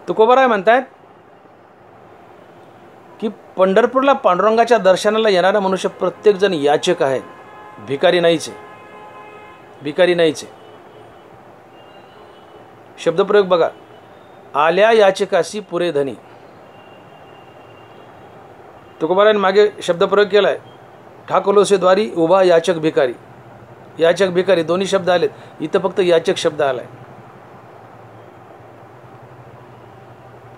तुकोबाराय म्हणतात की पंढरपूरला पांडुरंगाच्या दर्शनाला येणारा मनुष्य प्रत्येकजण याचक आहे, भिकारी नाहीच आहे, भिकारी नाहीच आहे. शब्दप्रयोग बघा, आल्या याचकाशी पुरे धनी. तुकोबारायन मागे शब्दप्रयोग केला आहे, ठाकलोसे द्वारी उभा याचक भिकारी. याचक भिकारी दोन्ही शब्द आलेत, इथं फक्त याचक शब्द आलाय.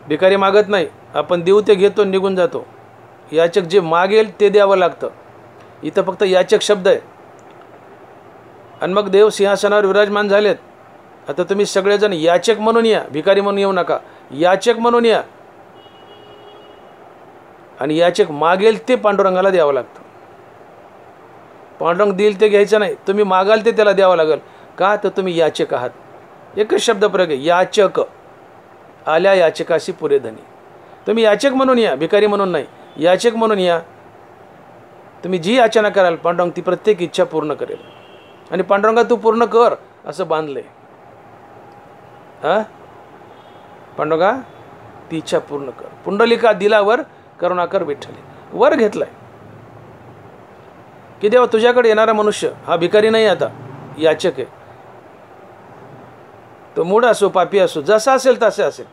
भिकारी मागत नाही, आपण देऊ ते घेतो निघून जातो. याचक जे मागेल ते द्यावं लागतं. इथं फक्त याचक शब्द आहे. आणि मग देव सिंहासनावर विराजमान झालेत. आता तुम्ही सगळेजण याचक म्हणून या, भिकारी म्हणून येऊ नका, याचक म्हणून या. आणि याचक मागेल ते पांडुरंगाला द्यावं लागतं. पांडुरंग देईल ते घ्यायचं नाही, तुम्ही मागाल ते त्याला द्यावं लागेल. का तर तुम्ही याचक आहात. एकच शब्द प्रयोग आहे, याचक. आल्या याचकाशी पुरे धनी. तुम्ही याचक म्हणून या, भिकारी म्हणून नाही. याचक म्हणून या. तुम्ही जी याचना कराल पांडुरंग ती प्रत्येक इच्छा पूर्ण करेल. आणि पांडुरंगा तू पूर्ण कर असं बांधलंय. पांडुरंगा ती इच्छा पूर्ण कर. पुंडलिका दिलावर करुणाकर विठ्ठले. वर घेतलाय की देवा तुझ्याकडे येणारा मनुष्य हा भिकारी नाही, आता याचक आहे. तो मूढ असो पापी असो, जसा असेल तसे असेल,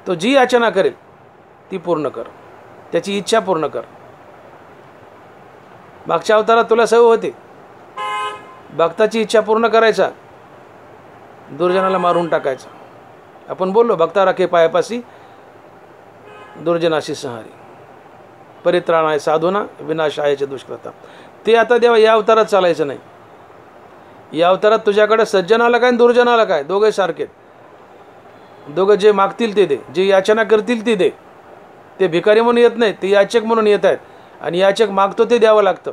तो जी याचना करेल ती पूर्ण कर, त्याची इच्छा पूर्ण कर. मागच्या अवतारात तुला सवय होती भक्ताची इच्छा पूर्ण करायचा, दुर्जनाला मारून टाकायचा. आपण बोललो, भक्ता राखे पायापासी दुर्जनाशी संहारी, परित्राणाय साधूना विनाशायाचे दुष्कृता. ते आता देवा या अवतारात चालायचं नाही. या अवतारात तुझ्याकडे सज्जन आला काय दुर्जन आला काय, दोघे सारखे. दोघं जे मागतील ते दे, जे याचना करतील ते दे. ते भिकारी म्हणून येत नाही, ते याचक म्हणून येत आहेत. आणि याचक मागतो ते द्यावं लागतं.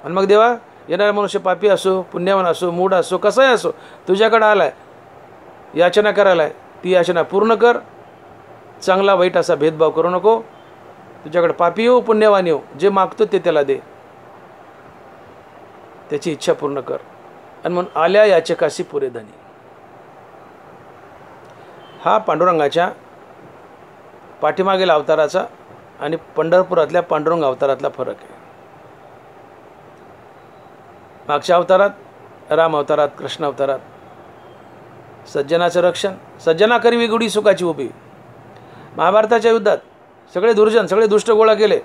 आणि मग देवा येणारा मनुष्य पापी असो, पुण्यवान असो, मूढ असो, कसाही असो, तुझ्याकडे आलाय याचना करायला, ती याचना पूर्ण कर. चांगला वाईट असा भेदभाव करू नको. तुझ्याकडे पापी येऊ पुण्यवान येऊ, जे मागतो ते त्याला दे, त्याची इच्छा पूर्ण कर. आणि म्हणून आल्या याचकाशी पुरे धनी. हा पांडुरंगाच्या पाठीमागील अवताराचा आणि पंढरपुरातल्या पांडुरंग अवतारातला फरक आहे. मागच्या अवतारात राम अवतारात, कृष्ण अवतारात सज्जनाचं रक्षण, सज्जना करी गुढी सुखाची उभी. महाभारताच्या युद्धात सगळे दुर्जन, सगळे दुष्ट गोळा केले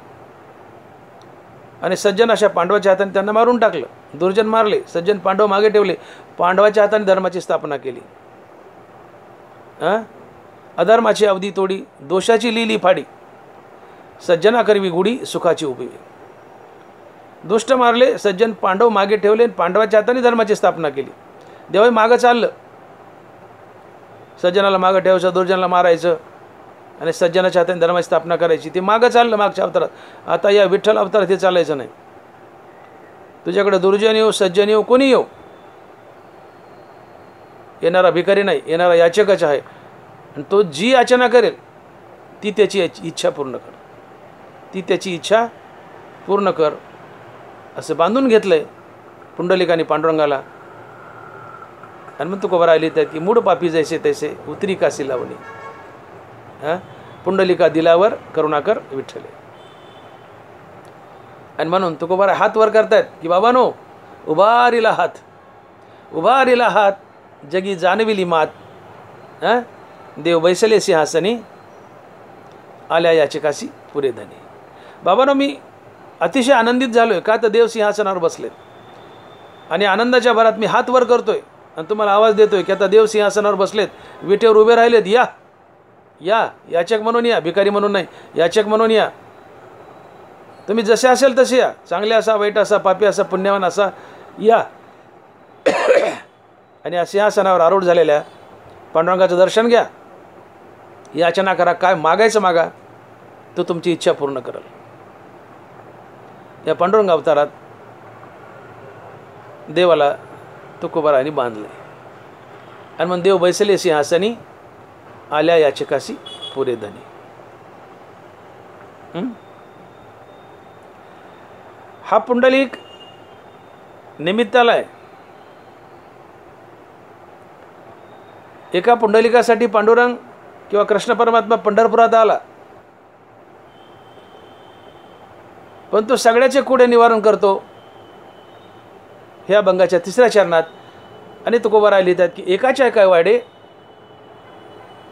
आणि सज्जन अशा पांडवाच्या हाताने त्यांना मारून टाकलं. दुर्जन मारले, सज्जन पांडव मागे ठेवले. पांडवाच्या हाताने धर्माची स्थापना केली. अधर्माची अवधी तोडी, दोषाची लिली फाडी, सज्जना करवी गुढी सुखाची उभी. दुष्ट मारले, सज्जन पांडव मागे ठेवले, पांडवाच्या हाताने धर्माची स्थापना केली. देव मागं चाललं, सज्जनाला मागं ठेवायचं, दुर्जनाला मारायचं आणि सज्जनाच्या हाताने धर्माची स्थापना करायची. ते मागं चाललं मागच्या अवतारात. आता या विठ्ठल अवतारात हे चालायचं नाही. तुझ्याकडे दुर्जन येऊ, सज्जन येऊ, कोणी येऊ, येणारा भिकारी नाही, येणारा याचकच आहे. आणि तो जी याचना करेल ती त्याची इच्छा पूर्ण कर, ती त्याची इच्छा पूर्ण कर असं बांधून घेतलंय पुंडलिकाने पांडुरंगाला. आणि मग तुकोबा राहिली त्या की मूढ पापी जैसे तैसे उतरी काशी लावणी. पुंडलिका दिलावर करुणाकर विठ्ठले. आणि म्हणून तुकोबा हात वर करतायत की बाबानो उभारिला हात, उभारिला हात जगी जाणविली मात. देव बैसले सिंहासनी आल्या याचकाशी पुरे धनी. बाबानो मी अतिशय आनंदित झालोय. का तर देव सिंहासनावर बसलेत आणि आनंदाच्या भरात मी हात वर करतोय आणि तुम्हाला आवाज देतोय की आता देव सिंहासनावर बसलेत, विटेवर उभे राहिलेत. या या, याचक म्हणून या, भिकारी म्हणून नाही, याचक म्हणून या. तुम्ही जसे असेल तसे या, चांगले असा, वाईट असा, पापी असा, पुण्यवान असा, या. आणि या सिंहासनावर आरूढ झालेल्या पांडुरंगाचं दर्शन घ्या, याचना करा, काय मागायचं मागा, तो तुमची इच्छा पूर्ण करेल. या पांडुरंग अवतारात देवाला तुकोबारायांनी बांधले. आणि मग देव बैसले सिंहासनी आल्या याचकाशी पुरे धनी. हा पुंडलिक निमित्ताला आहे. एका पुंडलिकासाठी पांडुरंग किंवा कृष्ण परमात्मा पंढरपुरात आला, पण तो सगळ्याचे कुडे निवारण करतो ह्या अभंगाच्या 3ऱ्या चरणात. आणि तुकोबाराय लिहितात की एकाच्या कैवाडे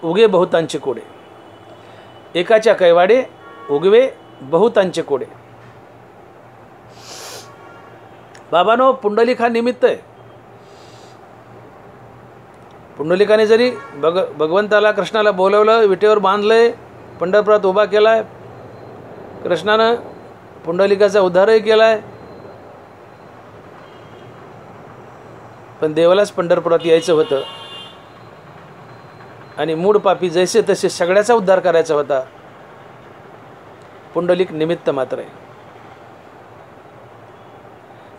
उगे बहुतांचे कोडे, एकाच्या कैवाडे उगवे बहुतांचे कोडे. बाबांनो, पुंडलिक हा निमित्त आहे. पुंडलिकाने जरी भगवंताला कृष्णाला बोलवलं, विटेवर बांधलंय, पंढरपुरात उभा केलाय, कृष्णानं पुंडलिकाचा उद्धारही केलाय, पण देवालाच पंढरपुरात यायचं होतं आणि मूळ पापी जैसे तसे सगळ्याचा उद्धार करायचा होता. पुंडलिक निमित्त मात्र आहे.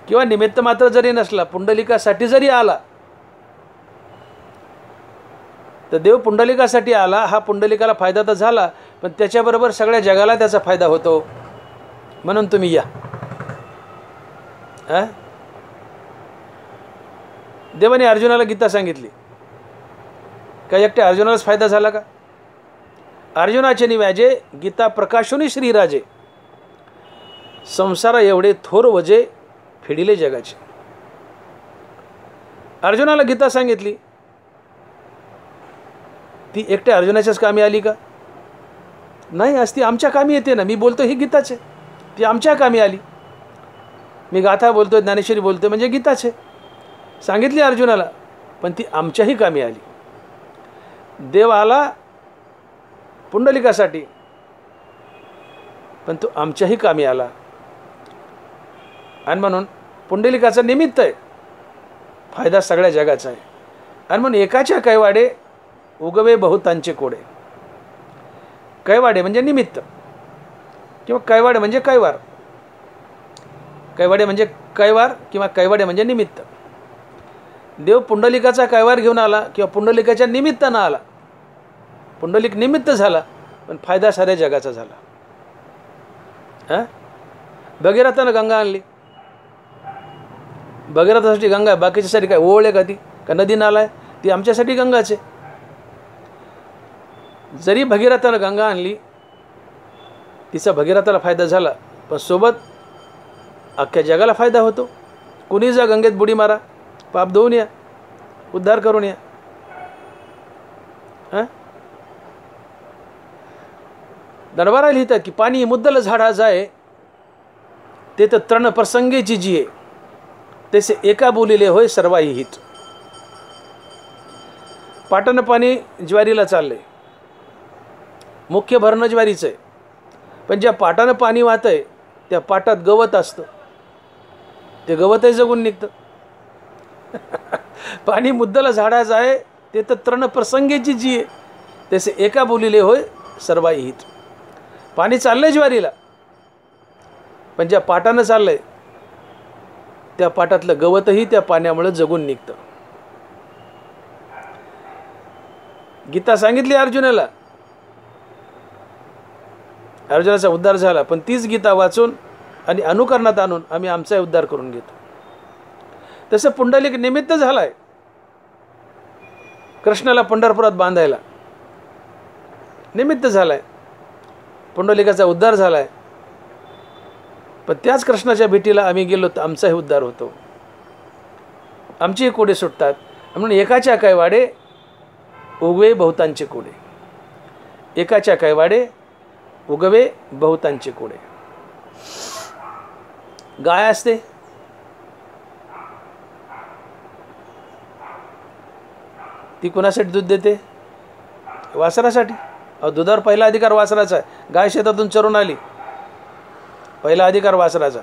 किंवा निमित्त मात्र जरी नसला, पुंडलिकासाठी जरी आला, तर देव पुंडलिकासाठी आला. हा पुंडलिकाला फायदा तर झाला, पण त्याच्याबरोबर सगळ्या जगाला त्याचा फायदा होतो. म्हणून तुम्ही या. देवाने अर्जुनाला गीता सांगितली. काय एकट्या अर्जुनालाच फायदा झाला का? अर्जुनाचे निव्याजे गीता प्रकाशोनी श्रीराजे, संसारा एवढे थोर वजे फेडिले जगाचे. अर्जुनाला गीता सांगितली, ती एकट्या अर्जुनाच्याच कामी आली का? नाही, आज ती आमच्या कामी येते ना. मी बोलतो ही गीताच आहे, ती आमच्या कामी आली. मी गाथा बोलतोय, ज्ञानेश्वरी बोलतोय, म्हणजे गीताच आहे. सांगितली अर्जुनाला, पण ती आमच्याही कामी आली. देव आला पुंडलिकासाठी, पण तो आमच्याही कामी आला. आणि म्हणून पुंडलिकाचं निमित्त आहे, फायदा सगळ्या जगाचा आहे. आणि म्हणून एकाच्या कैवाडे उगवे बहुतांचे कोडे. कैवाडे म्हणजे निमित्त, किंवा कैवाडे म्हणजे कैवार. कैवाडे म्हणजे कैवार किंवा कैवाडे म्हणजे निमित्त. देव पुंडलिकाचा कैवार घेऊन आला किंवा पुंडलिकाच्या निमित्तानं आला. पुंडलिक निमित्त झाला, पण फायदा साऱ्या जगाचा झाला. भगीरथानं गंगा आणली. भगीरथासाठी गंगा आहे, बाकीच्यासाठी काय ओळ आहे का? ती का नदी नाला आहे? ती आमच्यासाठी गंगाच आहे. जरी भगीरथानं गंगा आणली, तिचा भगीरथाला फायदा झाला, पण सोबत अख्ख्या जगाला फायदा होतो. कुणी जा गंगेत बुडी मारा, पाप धुवून या, उद्धार करून या. दरबारा लिहितात की पाणी मुद्दल झाडा जाय, ते तर तृण प्रसंगेची जिये, तसे एका बोलिले होय सर्वाही हित. पाटानं पाणी ज्वारीला चाललंय, मुख्य भरणं ज्वारीचं आहे, पण ज्या पाटानं पाणी वाहतंय त्या पाटात गवत असतं, ते गवतही जगून निघतं. पाणी मुद्दल झाडा जाय, ते तर तृण प्रसंगेची जिये, तसे एका बोलिले होय सर्वाही हित. पाणी चाललंय ज्वारीला, पण ज्या पाटानं चाललंय त्या पाटातलं गवतही त्या पाण्यामुळे जगून निघतं. गीता सांगितली अर्जुनाला, अर्जुनाचा उद्धार झाला, पण तीच गीता वाचून आणि अनुकरणात आणून आम्ही आमचा उद्धार करून घेतो. तसं पुंडलिक निमित्त झालाय कृष्णाला पंढरपुरात बांधायला, निमित्त झालाय, पुंडलिकाचा उद्धार झालाय. पण त्याच कृष्णाच्या भेटीला आम्ही गेलो तर आमचाही उद्धार होतो, आमचेही कोडे सुटतात. म्हणून एकाच्या कैवाडे उगवे बहुतांचे कोडे, एकाच्या कैवाडे उगवे बहुतांचे कोडे. गाय असते, ती कोणासाठी दूध देते? वासरासाठी. दुधावर पहिला अधिकार वासराचा आहे. गाय शेतातून चरून आली, पहिला अधिकार वासराचा.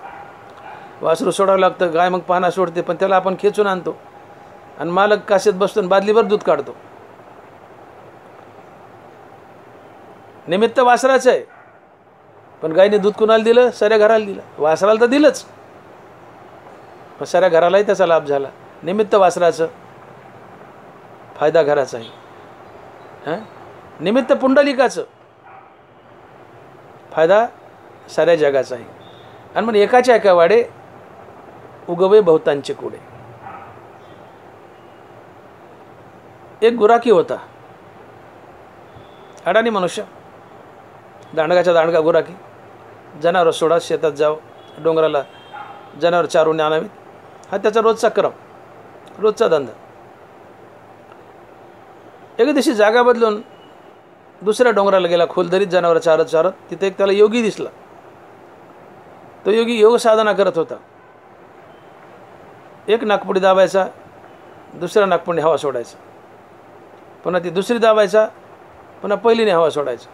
वासरू सोडावं लागतं, गाय मग पाना सोडते, पण त्याला आपण खेचून आणतो आणि मालक कासेत बसतो आणि बादलीभर दूध काढतो. निमित्त वासराचं आहे, पण गायने दूध कुणाला दिलं? साऱ्या घराला दिलं. वासराला तर दिलंच, पण साऱ्या घरालाही त्याचा लाभ झाला. निमित्त वासराचं, फायदा घराचा आहे. निमित्त पुंडलिकाचं, फायदा साऱ्या जगाचा आहे. आणि मग एकाच्या कैवाडे उगवे बहुतांचे कोडे. एक गुराखी होता, अडाणी मनुष्य, दांडगाच्या दांडगा गुराखी, जनावरं सोडा, शेतात जाव, डोंगराला जनावर चारून आणावीत, हा त्याचा रोजचा क्रम, रोजचा धंदा. एके दिवशी जागा बदलून दुसऱ्या डोंगराला गेला, खोलदरीत जनावरं चारत चारत. तिथे एक त्याला योगी दिसला. तो योगी योग साधना करत होता. एक नागपुडी दाबायचा, दुसऱ्या नागपुडी हवा सोडायचा, पुन्हा ती दुसरी दाबायचा, पुन्हा पहिलीने हवा सोडायचा.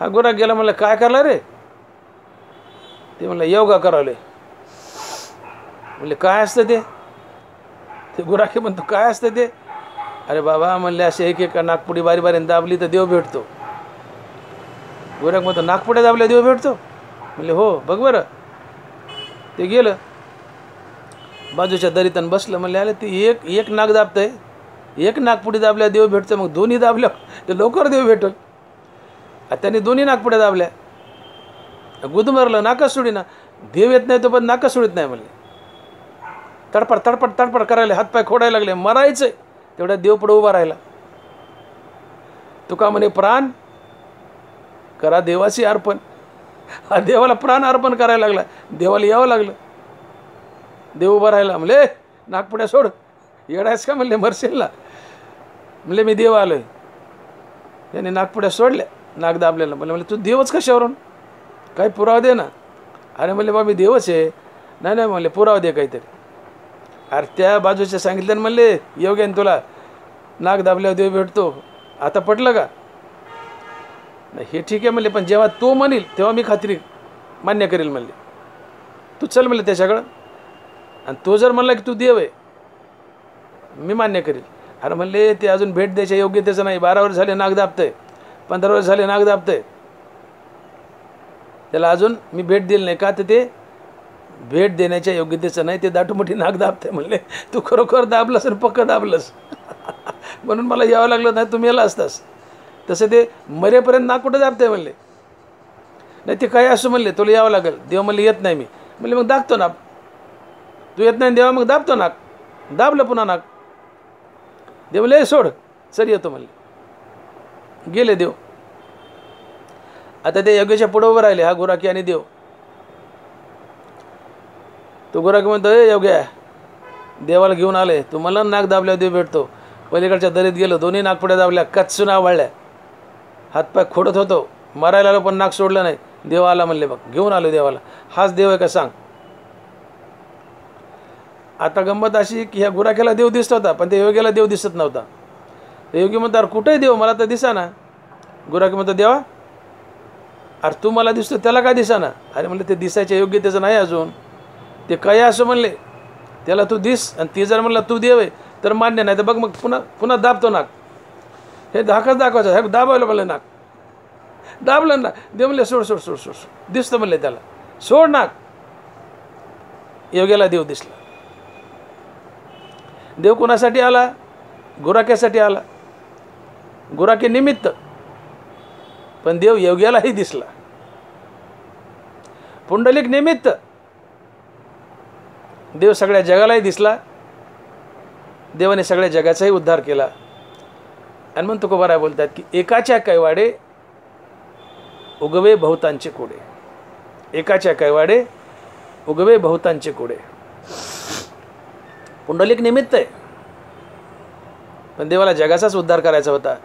हा गोरा गेला, म्हणलं काय करला रे? ते म्हणलं योगा करावले. म्हणले काय असतं ते? ते गुराखी म्हणतो काय असतं ते? अरे बाबा म्हणले असे एक एक नागपुडी बारी बारीने दाबली तर देव भेटतो. गुराख म्हणतो नागपुड्या दाबल्या देव भेटतो? म्हणले हो बघ बरं. ते गेलं बाजूच्या दरीतन बसलं. म्हणले आले ते एक एक नाग दाबतंय, एक नागपुडी दाबल्या देव भेटतं, मग दोन्ही दाबल्या तर लवकर देव भेटल. त्यांनी दोन्ही नागपुड्या दाबल्या, गुदमरलं, नाकच सोडी ना. देव येत नाही तो पण नाकच सोडित नाही. म्हणले तडपड तडपड तडपड करायला, हातपाय खोडायला लागले, मरायचंय. तेवढ्या देव पुढे उभा राहिला. तुका म्हणे प्राण करा देवाची अर्पण. हा देवाला प्राण अर्पण करायला लागला, देवाला यावं लागलं. देव उभा राहिला. म्हणले नागपुड्या सोड, येडायच का? म्हणले मरशील ना. म्हणले मी देव आलोय. त्याने नागपुड्या सोडल्या, नाग दाबलेला. म्हणले तू देवच कशावरून? काही पुरावा दे ना. अरे म्हणले बा मी देवच आहे. नाही नाही म्हणले पुरावा दे काहीतरी. अरे त्या बाजूच्या सांगितलं ना, म्हणले योग्याने तुला नाग दाबल्यावर देव भेटतो. आता पटलं का? नाही हे ठीक आहे म्हणले, पण जेव्हा तो म्हणेल तेव्हा मी खात्री मान्य करेल. म्हणले तू चल म्हणले त्याच्याकडं, आणि तो जर म्हणला की तू देव आहे मी मान्य करेल. अरे म्हणले ते अजून भेट द्यायच्या योग्यतेचं नाही. 12 वर्ष झाले नाग दाबतंय, 15 वर्ष झाले नाग दाबतंय, त्याला अजून मी भेट दिली नाही. का तर ते भेट देण्याच्या योग्यतेचं नाही, ते दाटूमोठी नाग दाबते. म्हणले तू खरोखर दाबलंस आणि पक्क दाबलंस म्हणून मला यावं लागलं, नाही तुम्ही याला असतास. तसं ते मरेपर्यंत नाग कुठं दाबते? म्हणले नाही ते काही असं. म्हणले तुला यावं लागेल. देव म्हणले येत नाही मी. म्हणले मग दाबतो नाग. तू येत नाही देवा, मग दाबतो नाग. दाबलं पुन्हा नाग. देव म्हणले सोड सर येतो. म्हणले गेले देव. आता ते योग्याच्या पुढं उभं राहिले, हा गुराखी आणि देव. तो गुराखी म्हणतो ए योग्या, देवाला घेऊन आले, तू मला नाग दाबल्या देव भेटतो. पलीकडच्या दरीत गेलो, दोन्ही नागपुड्या दाबल्या, कच्चून आवळल्या, हातपाय खोडत होतो, मरायला आलो पण नाग सोडलं नाही. देव आला. म्हणले बघ घेऊन आलो देवाला. हाच देव आहे का सांग? आता गंमत अशी की ह्या गुराख्याला देव दिसत होता, पण त्या योग्याला देव दिसत नव्हता. ते योगी म्हणतात कुठे देव? मला तर दिसा ना. गुराखी म्हणतो देवा अरे तू मला दिसतो, त्याला काय दिसा ना? अरे म्हणले ते दिसायच्या योग्यतेचं नाही अजून. ते काय असं म्हणले, त्याला तू दिस, आणि ती जर म्हणला तू देव आहे तर मान्य, नाही तर बघ मग पुन्हा पुन्हा दाबतो नाक. हे धाकच दाखवायचं, हे दाबायला म्हणलं नाक. दाबलं ना. देव म्हणले सोड सोड सोड सोड सोड. दिसतं म्हणले त्याला, सोड नाक. योग्याला देव दिसला. देव कोणासाठी आला? गुराख्यासाठी आला, गुराखे निमित्त. पण देव योग्यालाही दिसला. पुंडलिक निमित्त देव सगळ्या जगालाही दिसला. देवाने सगळ्या जगाचाही उद्धार केला. आणि म्हणून तुकोबाराय बोलतात की एकाच्या कैवाडे उगवे बहुतांचे कोडे. एकाच्या कैवाडे उगवे बहुतांचे कोडे. पुंडलिक निमित्त आहे, पण देवाला जगाचाच उद्धार करायचा होता.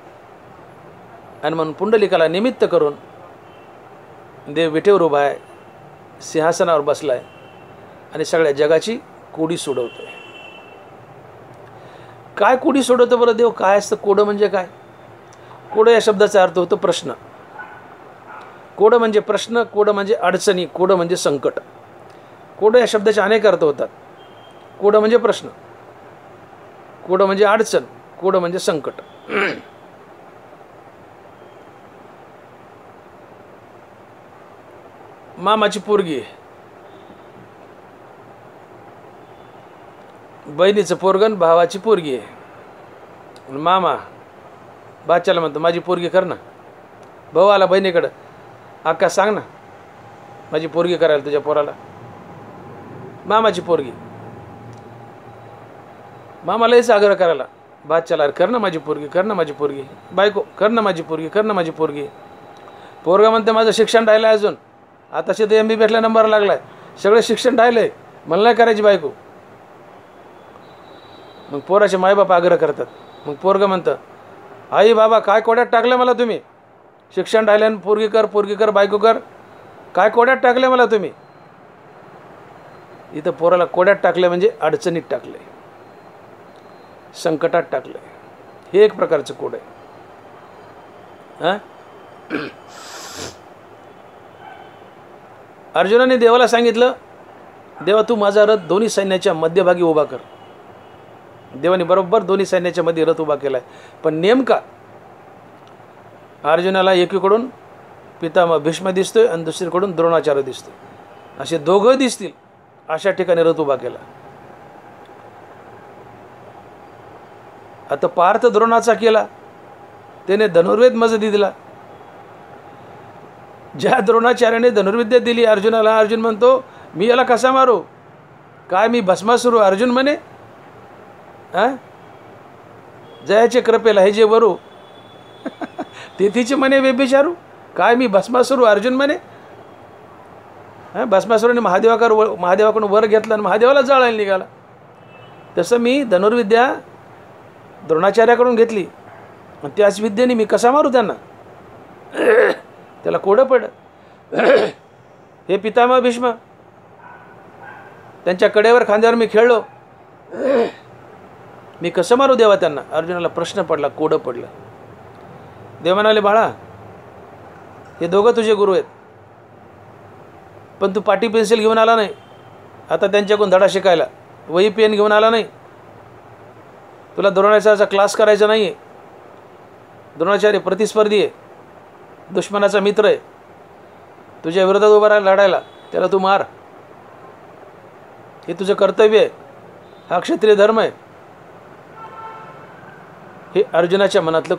आणि म्हणून पुंडलिकाला निमित्त करून देव विटेवर उभा आहे, सिंहासनावर बसलाय आणि सगळ्या जगाची कोडी सोडवतोय. काय कोडी सोडवतो बरं देव? काय असतं कोडं? म्हणजे काय? कोडं या शब्दाचा अर्थ होतो प्रश्न. कोडं म्हणजे प्रश्न, कोडं म्हणजे अडचणी, कोडं म्हणजे संकट. कोडं या शब्दाचे अनेक अर्थ होतात. कोडं म्हणजे प्रश्न, कोडं म्हणजे अडचण, कोडं म्हणजे संकट. मामाची पोरगी, बहिणीचं पोरगण भावाची पोरगी आहे. मामा बाच्याला म्हणतो माझी पोरगी कर ना. भाऊ आला बहिणीकडं, अक्का सांग ना माझी पोरगी करायला तुझ्या पोराला. मामाची पोरगी, मामा लयच आग्रह करायला, बात चला, कर ना माझी पोरगी, कर ना माझी पोरगी, बायको कर ना माझी पोरगी, कर ना माझी पोरगी. पोरगा म्हणते माझं शिक्षण राहिलं आहे अजून, आताशी तर MBBSला नंबर लागला आहे, सगळं शिक्षण राहिलं आहे, मला नाही करायची बायको. मग पोराचे मायबाप आग्रह करतात. मग पोरगं म्हणतं, आई बाबा काय कोड्यात टाकलं मला तुम्ही, शिक्षण राहिल्यानं पोरगी कर, पोरगी कर, बायको कर, काय कोड्यात टाकले मला तुम्ही. इथं पोराला कोड्यात टाकले म्हणजे अडचणीत टाकले, संकटात टाकले. हे एक प्रकारचं कोड आहे. अर्जुनाने देवाला सांगितलं, देवा तू माझा रथ दोन्ही सैन्याच्या मध्यभागी उभा कर. देवाने बरोबर दोन्ही सैन्याच्या मध्ये रथ उभा केला आहे. पण नेमका अर्जुनाला एकीकडून पितामह भीष्म दिसतोय आणि दुसरीकडून द्रोणाचार्य दिसतोय. असे दोघं दिसतील अशा ठिकाणी रथ उभा केला. आता पार्थ द्रोणाचा केला, त्याने धनुर्वेद मजदी दिला. ज्या द्रोणाचार्याने धनुर्विद्या दिली अर्जुनाला, अर्जुन म्हणतो मी याला कसा मारू, काय मी भस्मासुरू. अर्जुन म्हणे जयाचे कृपेला हे जे वरू तिथीचे म्हणे व्यभिचारू, काय मी भस्मासुरू. अर्जुन म्हणे भस्मासुराने महादेवाकडून वर घेतला आणि महादेवाला जाळायला निघाला. तसं मी धनुर्विद्या द्रोणाचार्याकडून घेतली आणि त्याच विद्येने मी कसा मारू त्यांना. त्याला कोडं पड. हे पितामह भीष्म, त्यांच्या कडेवर खांद्यावर मी खेळलो, मी कसं मारू देवा त्यांना. अर्जुनाला प्रश्न पडला, कोडं पडलं. देव म्हणाले बाळा हे दोघं तुझे गुरु आहेत, पण तू पाटी पेन्सिल घेऊन आला नाही आता त्यांच्याकडून धडा शिकायला, वही पेन घेऊन आला नाही, तुला द्रोणाचार्याचा क्लास करायचा नाही आहे. द्रोणाचार्य प्रतिस्पर्धी आहे, दुश्मनाचा मित्र आहे, तुझ्या विरोधात उभा राहायला लढायला, त्याला तू मार, हे तुझं कर्तव्य आहे, हा क्षत्रिय धर्म आहे. हे अर्जुनाच्या मनातलं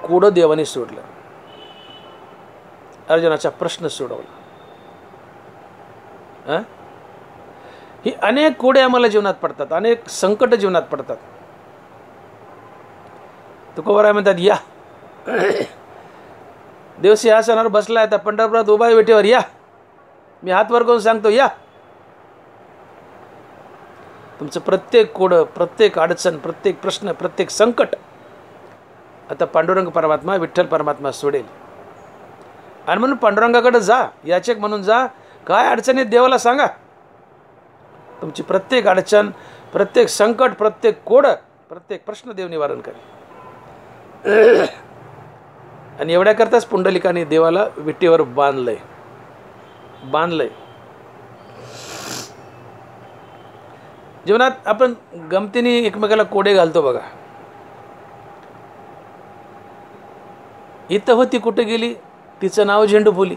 कोडं देवाने सोडलं, अर्जुनाचा प्रश्न सोडवला. ही अनेक कोडे आम्हाला जीवनात पडतात, अनेक संकट जीवनात पडतात. तुकोबाराय म्हणतात या देव सिंहासनावर बसलाय, आता पंढरपुरात उभा आहे विटेवर, या मी हात वर करून सांगतो या. तुमचं प्रत्येक कोडं, प्रत्येक अडचण, प्रत्येक प्रश्न, प्रत्येक संकट आता पांडुरंग परमात्मा, विठ्ठल परमात्मा सोडेल. आणि म्हणून पांडुरंगाकडे जा, याचक म्हणून जा, काय अडचणीत देवाला सांगा. तुमची प्रत्येक अडचण, प्रत्येक संकट, प्रत्येक कोडं, प्रत्येक प्रश्न देव निवारण करेल. आणि एवढ्या करताच पुंडलिकाने देवाला विटेवर बांधलंय. जीवनात आपण गमतीने एकमेकाला कोडे घालतो बघा. इथं होती कुठे गेली, तिचं नाव झेंडू फुली.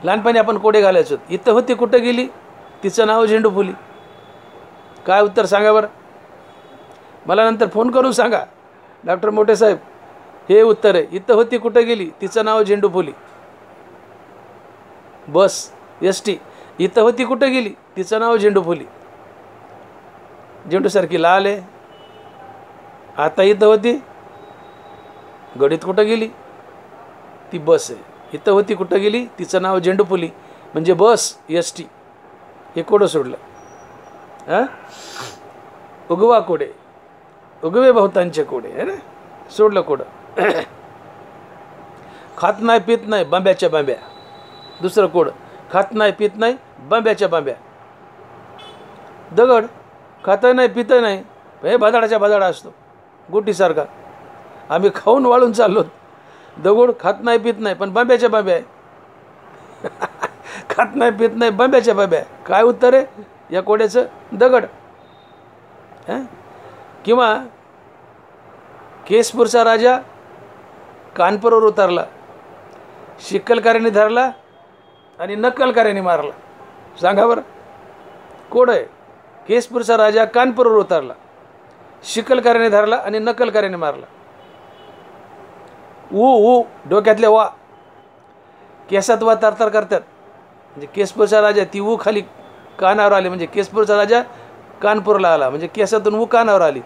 लहानपणी आपण कोडे घालायचो, इथं होती कुठे गेली, तिचं नाव झेंडू फुली. काय उत्तर सांगा बरं, मला नंतर फोन करून सांगा, डॉक्टर मोठे साहेब हे उत्तर आहे. इथं होती कुठे गेली, तिचं नाव झेंडू फुली. बस ST इथं होती कुठे गेली, तिचं नाव झेंडू फुली. झेंडूसारखी लाल आहे. आता इथं होती, गडीत कुठं गेली, ती बस आहे. इथं होती कुठं गेली, तिचं नाव झेंडू फुली, म्हणजे बस ST. हे कोडं सोडलं. उगवा कोडे, उगवे बहुतांचे कोडे आहे ना, सोडलं कोडं. खात नाही पित नाही बांब्याच्या बांब्या. दुसरं कोड, खात नाही पित नाही बांब्याच्या बांब्या. दगड खातं नाही पितं नाही, हे बदाडाच्या बदाडा असतो गुटीसारखा. आम्ही खाऊन वाळून चाललो. दगड खात नाही पित नाही पण बांब्याच्या बांब्या आहे. खात नाही पित नाही बांब्याच्या बांब्या. काय उत्तर आहे या कोड्याचं, दगड. किंवा केसपूरचा राजा कानपूरवर उतरला, शिक्कलकार्याने धरला आणि नक्कलकार्याने मारला. सांगा बरं, कोड आहे. केसपूरचा राजा कानपूरवर उतरला, शिक्कलकार्याने धरला आणि नक्कलकार्याने मारला. ऊ डोक्यातले वा, केसात वा तरतर करतात, म्हणजे केसपूरचा राजा, ती ऊ खाली कानावर आली म्हणजे केसपूरचा राजा कानपूरला आला, म्हणजे केसातून ऊ कानावर आली.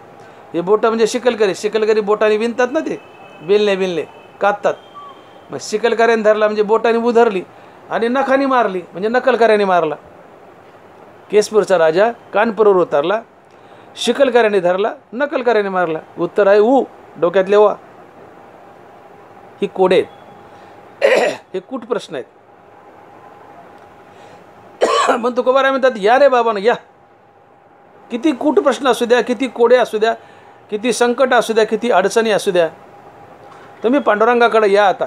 हे बोटं म्हणजे शिकलकरी बोटाने विणतात ना, ते बिलणे काततात. मग शिकलकऱ्याने धरला म्हणजे बोटाने उधरली आणि नखाने मारली म्हणजे नकलकऱ्याने मारला. केसपूरचा राजा कानपूरवर उतरला, शिकलकऱ्याने धरला, नकलकऱ्याने मारला. उत्तर आहे ऊ, डोक्यातले वा. ही कोडे आहेत. हे कूट प्रश्न आहेत. मग तुकोबाराय म्हणतात, या रे बाबा या, किती कूट प्रश्न असू द्या, किती कोडे असू द्या, किती संकट असू द्या, किती अडचणी असू द्या, तुम्ही पांडुरंगाकडे या. आता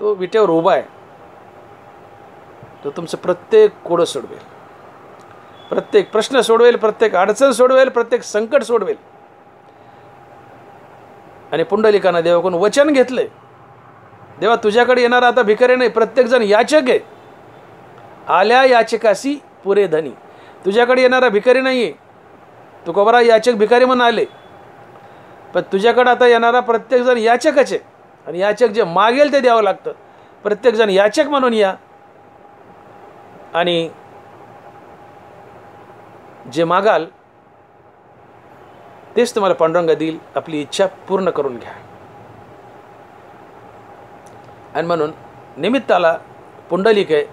तो विटेवर उभा आहे. तो तुमचं प्रत्येक कोडं सोडवेल, प्रत्येक प्रश्न सोडवेल, प्रत्येक अडचण सोडवेल, प्रत्येक संकट सोडवेल. आणि पुंडलिकानं देवाकडून वचन घेतलंय, देवा तुझ्याकडे येणारा आता भिकारी नाही, प्रत्येकजण याचक आहे. आल्या याचकासी पुरे धनी. तुझ्याकडे येणारा भिकारी नाही आहे. तुकोबारा याचक भिकारी म्हणून आले, पण तुझ्याकडे आता येणारा प्रत्येकजण याचकच आहे. आणि याचक जे मागेल ते द्यावं लागतं. प्रत्येकजण याचक म्हणून या, आणि जे मागाल तेच तुम्हाला पांडुरंग देईल. आपली इच्छा पूर्ण करून घ्या. आणि म्हणून निमित्ताला पुंडलिक आहे,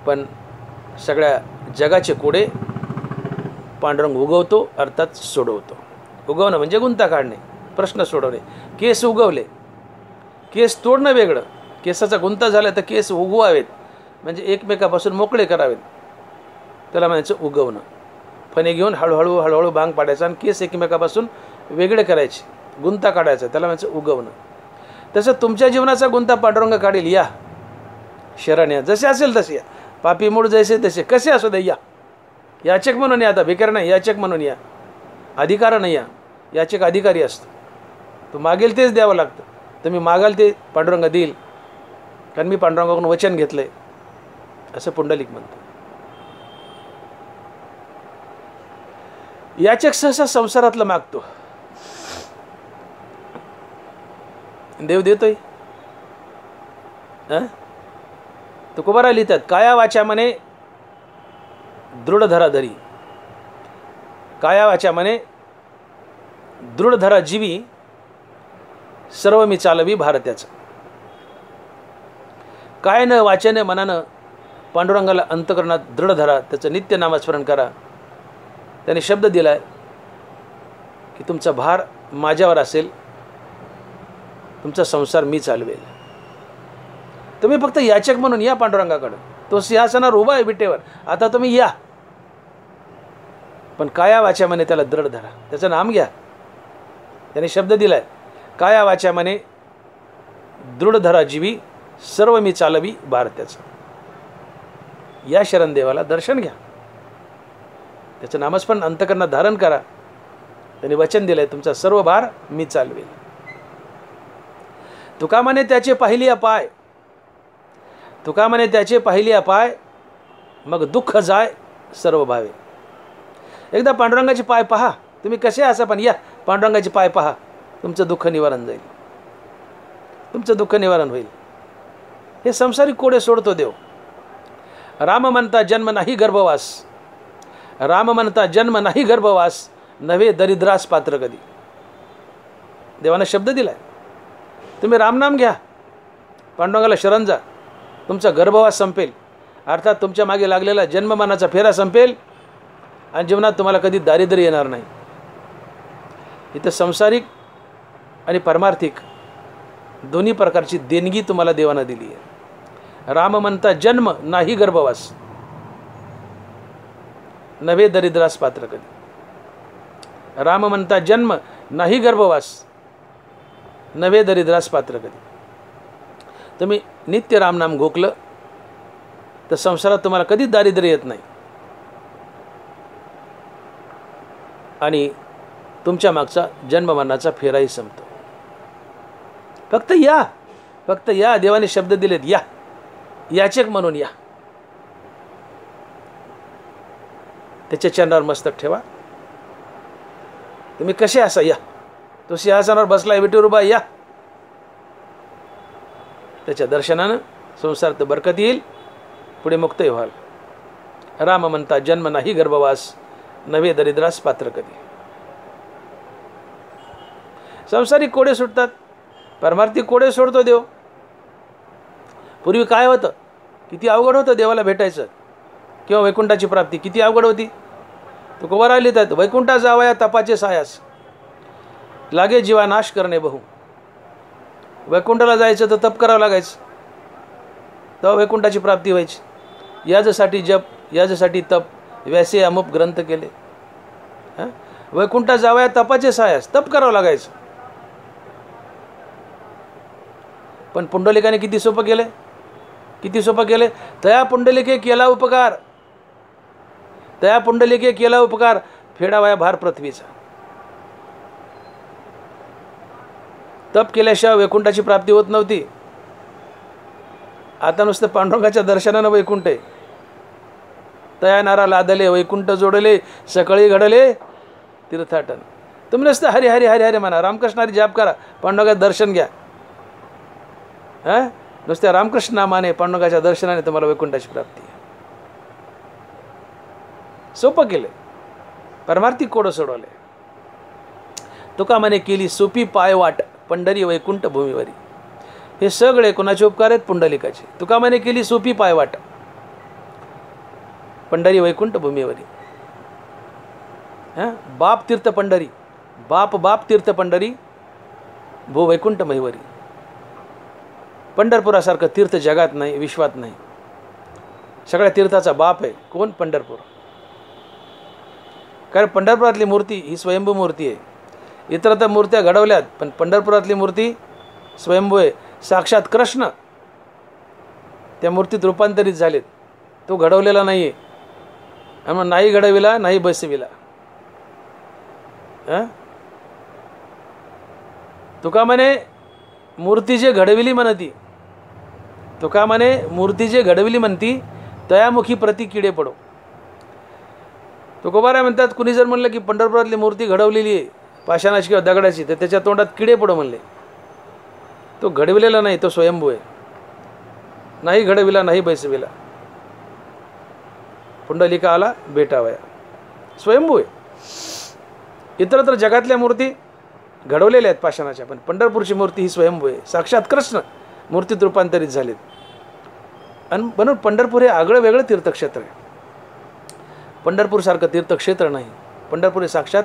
पण सगळ्या जगाचे कोडे पांडुरंग उगवतो, अर्थात सोडवतो. उगवणं म्हणजे गुंता काढणे, प्रश्न सोडवणे. केस उगवले, केस तोडणं वेगळं. केसाचा गुंता झाला तर केस उगवावेत, म्हणजे एकमेकापासून मोकळे करावेत, त्याला म्हणायचं उगवणं. फणे घेऊन हळूहळू भांग पाडायचा आणि केस एकमेकापासून वेगळे करायचे, गुंता काढायचा, त्याला म्हणायचं उगवणं. तसं तुमच्या जीवनाचा गुंता पांडुरंग काढील. या शरण या, जसे असेल तसे या. पापी मूळ जैसे तसे, कसे असू दे या. याचक म्हणून या. आता भिकार नाही, याचक म्हणून या. अधिकार नाही या. याचक अधिकारी असतो. तो मागेल तेच द्यावं लागतं. तुम्ही मागाल ते पांडुरंग देईल, कारण मी पांडुरंगाकडून वचन घेतलंय, असं पुंडलिक म्हणतो. याचक सहसा संसारातलं मागतो, देव देतोय. तुकोबारा लिहितात, काया वाचा म्हणे दृढ धरा धरी. काया वाचा म्हणे दृढ धरा जीवी, सर्व मी चालवी भारत्याचं. काय न वाचने मनानं पांडुरंगाला अंतकरणात दृढ धरा, त्याचं नित्य नामस्मरण करा. त्याने शब्द दिलाय की तुमचा भार माझ्यावर असेल, तुमचा संसार मी चालवेल. तुम्ही फक्त याचक म्हणून या पांडुरंगाकडं. तो सिंहासनावर उभा आहे विटेवर, आता तुम्ही या. पण काया वाचा म्हणे त्याला दृढ धरा, त्याचं नाम घ्या. त्याने शब्द दिलाय, काया वाचा म्हणे दृढ धरा जीवी, सर्व मी चालवी भारत्याचं. या शरण देवाला दर्शन घ्या, त्याचं नामस्मरण अंतकरणात धारण करा. त्याने वचन दिलंय, तुमचा सर्व भार मी चालवेल. तुका म्हणे त्याचे पाहिली अपाय, तुका म्हणे त्याचे पाहिली अपाय, मग दुःख जाय सर्व भावे. एकदा पांडुरंगाचे पाय पहा, तुम्ही कसे असा पण या पांडुरंगाचे पाय पहा, तुमचं दुःख निवारण जाईल, तुमचं दुःख निवारण होईल. हे संसारिक कोडे सोडतो देव. राम म्हणता जन्म नाही गर्भवास, राम म्हणता जन्म नाही गर्भवास, नव्हे दरिद्रास पात्र कधी. देवानं शब्द दिलाय, तुम्ही रामनाम घ्या, पांडुरंगाला शरण जा, तुमचा गर्भवास संपेल. अर्थात तुमच्या मागे लागलेला जन्ममानाचा फेरा संपेल आणि जीवनात तुम्हाला कधी दारिद्र्य येणार नाही. इथं संसारिक आणि पारमार्थिक दोन्ही प्रकारची देणगी तुम्हाला देवानं दिली आहे. राम म्हणता जन्म नाही गर्भवास, नव्हे दरिद्रास पात्र कधी. राम म्हणता जन्म नाही गर्भवास, नव्हे दरिद्रास पात्र कधी. तुम्ही नित्य रामनाम घोकलं तर संसारात तुम्हाला कधीच दारिद्र्य येत नाही आणि तुमच्या मागचा जन्ममरणाचा फेराही संपतो. फक्त या, फक्त या. देवाने शब्द दिलेत, या याचक म्हणून या. त्याच्या चरणावर मस्तक ठेवा. तुम्ही कसे असा या, तो सिंहासनावर बसलाय विटेवर उभा, या. त्याच्या दर्शनानं संसारात बरकत येईल, पुढे मुक्तही व्हाल. राम म्हणता जन्म नाही गर्भवास, नव्हे दरिद्रास पात्र कधी. संसारिक कोडे सुटतात, परमार्थिक कोडे सोडतो देव. पूर्वी काय होतं, किती अवघड होतं देवाला भेटायचं किंवा वैकुंठाची प्राप्ती किती अवघड होती. तुकोबाराय लिहितात, वैकुंठा जावया तपाचे सायास, लागे जीवा नाश करणे बहु. वैकुंठाला जायचं तर तप करावं लागायचं, तेव्हा वैकुंठाची प्राप्ती व्हायची. याच्यासाठी जप, याच्यासाठी तप, व्यासे अमुप ग्रंथ केले. वैकुंठा जावया तपाचे सायास, तप करावं लागायचं. पण पुंडलिकाने किती सोपं केलं, किती सोपं केलं. तया पुंडलिके केला उपकार, तया पुंडलिके केला उपकार, फेडावया भार पृथ्वीचा. तप केल्याशिवाय वैकुंठाची प्राप्ती होत नव्हती. आता नुसतं पांडुरंगाच्या दर्शनानं वैकुंठ आहे. तया नारा लादले वैकुंठ जोडले, सकाळी घडले तीर्थाटन. तुम्ही नुसतं हरी हरी हरी हरी म्हणा, रामकृष्णारी जाप करा, पांडुरंगाचं दर्शन घ्या. नुसत्या रामकृष्ण नामाने, पांडुरंगाच्या दर्शनाने तुम्हाला वैकुंठाची प्राप्ती. सोपं केले, परमार्थिक कोडं सोडवले. तुका म्हणे केली सोपी पायवाट, पंढरी वैकुंठ भूमीवरी. हे सगळे कोणाचे उपकार आहेत, पुंडलिकाचे. तुका म्हणे केली सोपी पायवाट, पंढरी वैकुंठ भूमीवरी. बाप तीर्थ पंढरी, बाप बाप तीर्थ पंढरी, भू वैकुंठ महिवरी. पंढरपुरासारखं तीर्थ जगात नाही, विश्वात नाही. सगळ्या तीर्थाचा बाप आहे कोण, पंढरपूर. कारण पंढरपुरातली मूर्ती ही स्वयंभू मूर्ती आहे. इतर तर मूर्त्या घडवल्यात, पण पंढरपुरातली मूर्ती स्वयंभू आहे. साक्षात कृष्ण त्या मूर्तीत रूपांतरित झालेत, तो घडवलेला नाही आहे. आणि नाही घडविला, नाही बसविला. तुका म्हणे मूर्ती जे घडविली म्हणती, तुका म्हणे मूर्ती जे घडविली म्हणती, तयामुखी प्रति किडे पडो. तुकोबाराय म्हणतात, कुणी जर म्हणलं की पंढरपुरातली मूर्ती घडवलेली आहे पाषाणाची किंवा दगडाची, तर त्याच्या तोंडात किडे पडो म्हणले. तो घडविलेला नाही, तो स्वयंभू आहे. नाही घडविला, नाही बैसविला. पुंडलिका आला बेटावया, स्वयंभू आहे. इतरत्र जगातल्या मूर्ती घडवलेल्या आहेत पाषाणाच्या, पण पंढरपूरची मूर्ती ही स्वयंभू आहे. साक्षात कृष्ण मूर्तीत रूपांतरित झालेत. आणि म्हणून पंढरपूर हे आगळं वेगळं तीर्थक्षेत्र आहे. पंढरपूरसारखं तीर्थक्षेत्र नाही. पंढरपूर हे साक्षात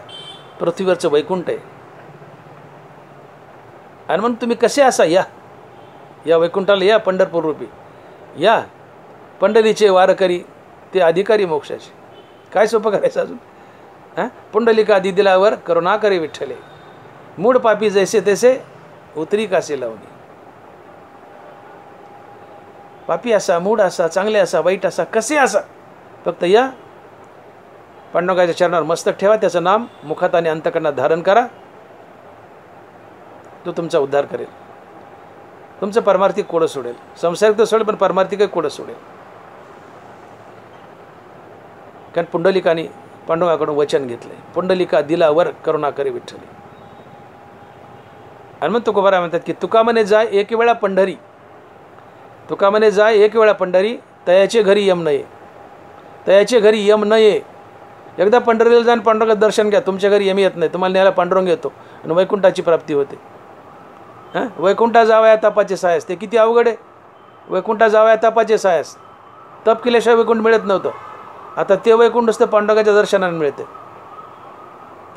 पृथ्वीवरचं वैकुंठ आहे. आणि म्हणून तुम्ही कसे असा या वैकुंठाला या, पंढरपूर रूपी या. पंढरीचे वारकरी ते अधिकारी मोक्षाचे. काय सोपं करायचं अजून. पुंडलिका आदी दिलावर करुणा करे विठ्ठले, मूड पापी जैसे तैसे उतरी कासे लावणी. पापी असा, मूड असा, चांगले असा, वाईट असा, कसे असा, फक्त या पांडुरंगाच्या चरणावर मस्तक ठेवा, त्याचं नाम मुखात आणि अंतकरणात धारण करा. तो तुमचा उद्धार करेल, तुमचं परमार्थिक कोडं सोडेल. संसारिक तर सोडेल, पण परमार्थिक कोडं सोडेल. कारण पुंडलिकाने पांडुरंगाकडून वचन घेतले, पुंडलिका दिलावर करुणा करे विठ्ठली. आणि मग तुकोबाराय म्हणतात की तुका म्हणे जाय एक वेळा पंढरी, तुका म्हणे जाय एक वेळा पंढरी, तयाचे घरी यम नये. तयाचे घरी यम नये. एकदा पंढरीला जाऊन पांडुरंगाचं दर्शन घ्या, तुमच्या घरी यमी येत नाही, तुम्हाला न्यायला पांडुरंग येतो आणि वैकुंठाची प्राप्ती होते. वैकुंठा जावया तपाचे सायस, ते किती अवघड आहे. वैकुंठा जावया तपाचे सायस, तप केल्याशिवाय वैकुंठ मिळत नव्हतं. आता ते वैकुंठ असतं पांडुरंगाच्या दर्शनाने मिळते.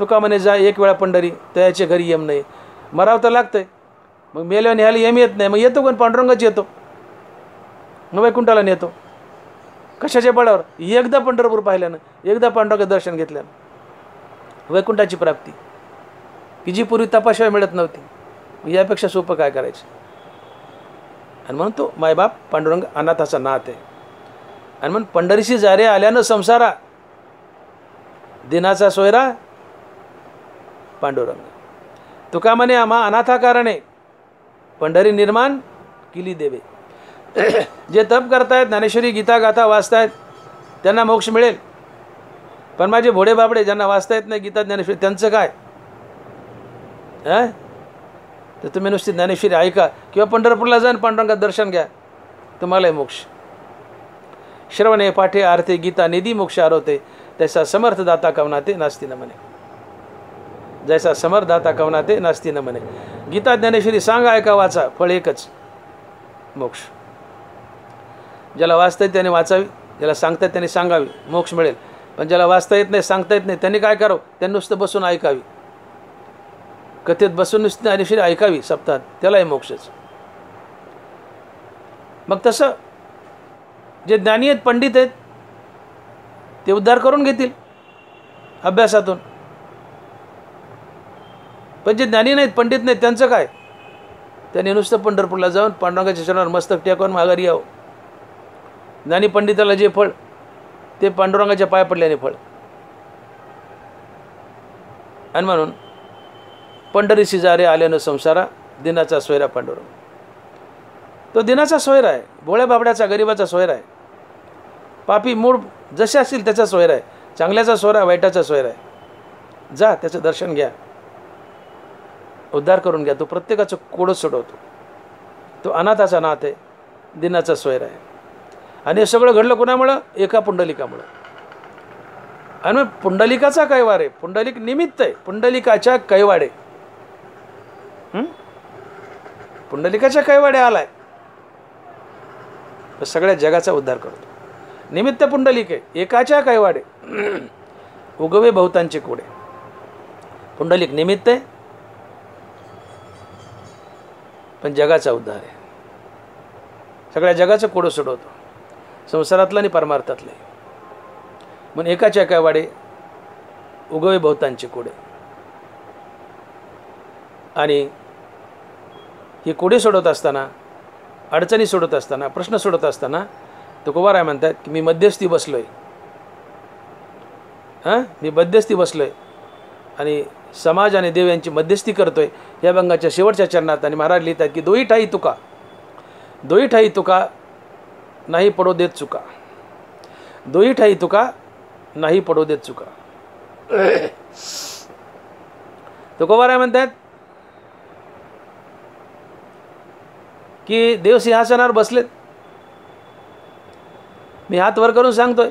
तुका म्हणे जा एक वेळा पंढरी, तयाचे घरी यम नाही. मरावं तर लागतंय, मग मेल्यावर न्यायला यम येत नाही, मग येतो कोण, पांडुरंगाच येतो. मग वैकुंठाला नेतो कशाच्या बळावर. एकदा पंढरपूर पाहिल्यानं, एकदा पांडुरंगाचं दर्शन घेतल्यानं वैकुंठाची प्राप्ती, की जी पूर्वी तपाशिवाय मिळत नव्हती. यापेक्षा सोपं काय करायचं. आणि म्हणून तो मायबाप पांडुरंग अनाथाचा नाथ आहे. आणि म्हणून पंढरीशी जारे आल्यानं संसारा, दिनाचा सोयरा पांडुरंग. तुका म्हणे आम्हा अनाथा कारणे, पंढरी निर्माण केली देवे. जे तप करतायत, ज्ञानेश्वरी गीता गाथा वाचतायत, त्यांना मोक्ष मिळेल. पण माझे भोडे बाबडे ज्यांना वाचता येत नाही गीता ज्ञानेश्वरी, त्यांचं काय. तर तुम्ही नुसती ज्ञानेश्वरी ऐका किंवा पंढरपूरला जाऊन पांडुरंगाचं दर्शन घ्या, तुम्हालाही मोक्ष. श्रवणे पाठे आरते गीता निधी मोक्ष आरोते, त्याचा समर्थ दाता कवनाते नास्ती न म्हणे. जैसा समरदाता कवना ते नास्ती न म्हणे. गीता ज्ञानेश्वरी सांगा ऐका वाचा, फळ एकच, मोक्ष. ज्याला वाचता येत त्याने वाचावी, ज्याला सांगता येत त्याने सांगावी, मोक्ष मिळेल. पण ज्याला वाचता येत नाही, सांगता येत नाही, त्यांनी काय करावं? त्यांनी नुसतं बसून ऐकावी, कथेत बसून नुसतं ज्ञानेश्वरी ऐकावी सप्ताहात, त्यालाही मोक्षच. मग तसं जे ज्ञानी आहेत, पंडित आहेत, ते उद्धार करून घेतील अभ्यासातून. पण जे ज्ञानी नाहीत, पंडित नाहीत, त्यांचं काय? त्यांनी नुसतं पंढरपूरला जाऊन पांडुरंगाच्या चरणावर मस्तक टेकवून माघारी यावं. ज्ञानी पंडिताला जे फळ ते पांडुरंगाच्या पाय पडल्याने फळ. आणि म्हणून पंढरीशी जा रे आल्यानं संसारा, दिनाचा सोयरा पांडुरंग. तो दिनाचा सोयरा आहे, भोळ्या बाबड्याचा, गरीबाचा सोयरा आहे. पापी मूळ जसे असतील त्याचा सोयरा आहे, चांगल्याचा सोयरा, वाईटाचा सोयरा आहे. जा त्याचं दर्शन घ्या, उद्धार करून घ्या. तो प्रत्येकाचं कोडं सोडवतो. तो अनाथाचा नाथ आहे, दिनाचा सोयरा आहे. आणि हे सगळं घडलं कोणामुळं? एका पुंडलिकामुळं. आणि मग पुंडलिकाचा कैवार आहे, पुंडलिक निमित्त आहे, पुंडलिकाच्या कैवाडे. पुंडलिकाच्या कैवाडे आलाय, सगळ्या जगाचा उद्धार करतो. निमित्त पुंडलिक आहे, एकाच्या कैवाडे उगवे बहुतांचे कोडे. पुंडलिक निमित्त आहे, पण जगाचा उद्धार आहे. सगळ्या जगाचं कोडं सोडवतो, संसारातलं आणि परमार्थातलं. म्हणून एकाच्या कैवाडे उगवे बहुतांचे कोडे. आणि ही कोडे सोडवत असताना, अडचणी सोडत असताना, प्रश्न सोडत असताना तुकोबाराय म्हणतात की मी मध्यस्थी बसलोय. मी मध्यस्थी बसलोय आणि समाज आणि देव यांची मध्यस्थी करतोय या अभंगाच्या शेवटच्या चरणात. आणि महाराज लिहितात की दोही ठाई तुका, दोही ठाई तुका नाही पडो देत चुका, दोही ठाई तुका नाही पडो देत चुका. तुकोबाराय म्हणतात की देव सिंहासनावर बसलेत. मी हात वर करून सांगतोय,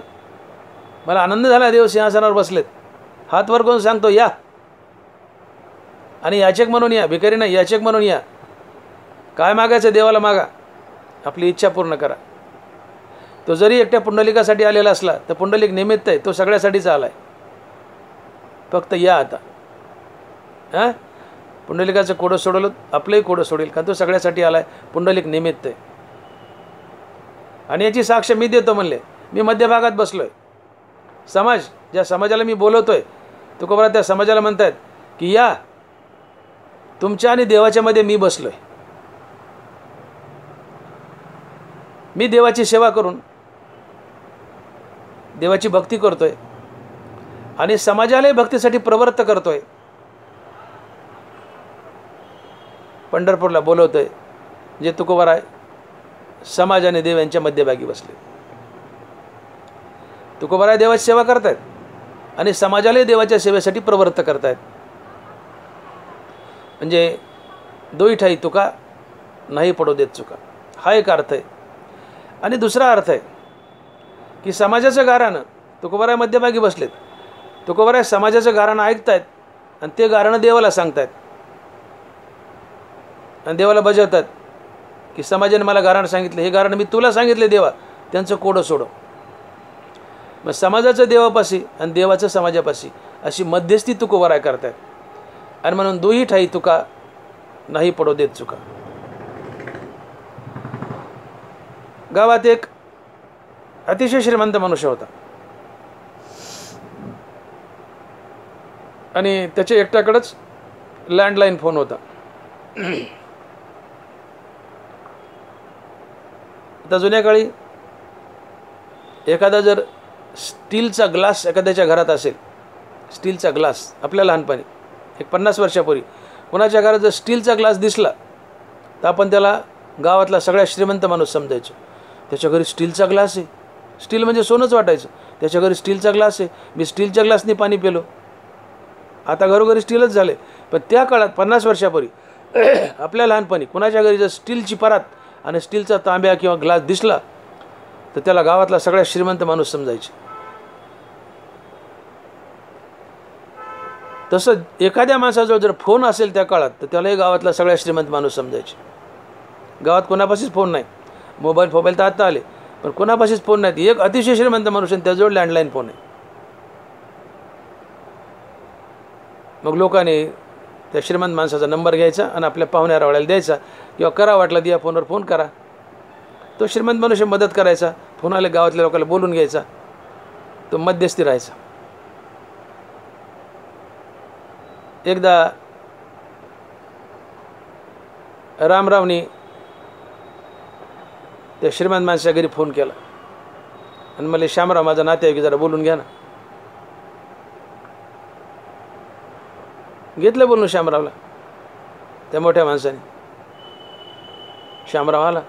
मला आनंद झाला, देव सिंहासनावर बसलेत. हात वर करून सांगतो या, आणि याचक म्हणून या, भिकारी नाही, याचक म्हणून या. काय मागायचं देवाला मागा, आपली इच्छा पूर्ण करा. तो जरी एकट्या पुंडलिकासाठी आलेला असला तर पुंडलिक निमित्त आहे, तो सगळ्यासाठीच आलाय. फक्त या आता. पुंडलिकाचं कोडं सोडवलं, आपलंही कोडं सोडेल, कारण तो सगळ्यासाठी आलाय. पुंडलिक निमित्त आहे. आणि याची साक्ष मी देतो म्हणले. मी मध्यभागात बसलोय. समाज, ज्या समाजाला मी बोलवतोय, तुकोबरा त्या समाजाला म्हणतात की या, तुमच्या आणि देवाच्या मध्ये मी बसलोय. मी देवाची सेवा करून देवाची भक्ती करतोय आणि समाजालाही भक्तीसाठी प्रवृत्त करतोय. पंढरपूरला बोलवतोय, जे तुकोबाराय समाज आणि देव यांच्या मध्यभागी बसले. तुकोबाराय देवाची सेवा करतायत आणि समाजालाही देवाच्या सेवेसाठी प्रवृत्त करतायत. म्हणजे दोही ठाई तुका नाही पडो देत चुका, हा एक अर्थ आहे. आणि दुसरा अर्थ आहे की समाजाचं गाराणं, तुकोबाराय मध्यभागी बसलेत, तुकोबाराय समाजाचं गाराणं ऐकतायत आणि ते गाराणं देवाला सांगतायत आणि देवाला बजावतात की समाजाने मला गाराणं सांगितलं, हे गाराणं मी तुला सांगितले देवा, त्यांचं कोडं सोडव. मग समाजाचं देवापाशी आणि देवाचं समाजापाशी अशी मध्यस्थी तुकोबाराय करतायत. आणि म्हणून दोही ठाई तुका नाही पडो देत चुका. गावात एक अतिशय श्रीमंत मनुष्य होता आणि त्याच्या एकट्याकडेच लँडलाईन फोन होता. आता जुन्या काळी एखादा जर स्टीलचा ग्लास एखाद्याच्या घरात असेल, स्टीलचा ग्लास, आपल्या लहानपणी एक 50 वर्षापूर्वी कोणाच्या घरात जर स्टीलचा ग्लास दिसला तर आपण त्याला गावातला सगळ्यात श्रीमंत माणूस समजायचो. त्याच्या घरी स्टीलचा ग्लास आहे, स्टील म्हणजे सोनंच वाटायचं. त्याच्या घरी स्टीलचा ग्लास आहे, मी स्टीलच्या ग्लासने पाणी पिलो. आता घरोघरी स्टीलच झाले. पण त्या काळात 50 वर्षापूर्वी आपल्या लहानपणी कुणाच्या घरी जर स्टीलची परात आणि स्टीलचा तांब्या किंवा ग्लास दिसला तर त्याला गावातला सगळ्यात श्रीमंत माणूस समजायचे. तसं एखाद्या माणसाजवळ जर फोन असेल त्या काळात तर त्यालाही गावातला सगळ्या श्रीमंत माणूस समजायचे. गावात कोणापाशीच फोन नाही, मोबाईल तर आता आले, पण कोणापाशीच फोन नाहीत. एक अतिशय श्रीमंत माणूस आणि त्याजवळ लँडलाईन फोन आहे. मग लोकांनी त्या श्रीमंत माणसाचा नंबर घ्यायचा आणि आपल्या पाहुण्या रावळ्याला द्यायचा, किंवा करा वाटला दिया फोनवर फोन करा. तो श्रीमंत मनुष्य मदत करायचा, फोन आले गावातल्या लोकांना बोलून घ्यायचा, तो मध्यस्थी राहायचा. एकदा रामरावनी त्या श्रीमंत माणसाच्या घरी फोन केला आणि मला श्यामराव माझा नातेवाईक जरा बोलून घ्या ना. घेतलं बोलून श्यामरावला. त्या मोठ्या माणसाने श्यामराव आला.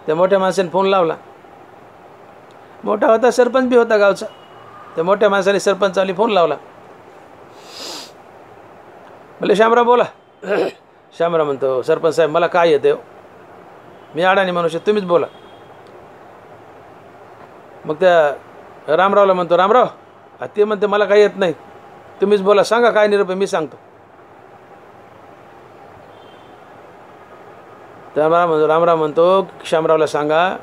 त्या मोठ्या माणसाने फोन लावला. मोठा होता, सरपंच बी होता गावचा. त्या मोठ्या माणसाने सरपंचाला फोन लावला. म्हणजे श्यामराव बोला. श्यामराव म्हणतो, सरपंच साहेब मला काय येते हो, मी अडाणी माणूस आहे, तुम्हीच बोला. मग त्या रामरावला म्हणतो, रामराव ते म्हणते मला काही येत नाही, तुम्हीच बोला, सांगा काय निरोप आहे, मी सांगतो. रामराव म्हणतो, श्यामरावला सांगा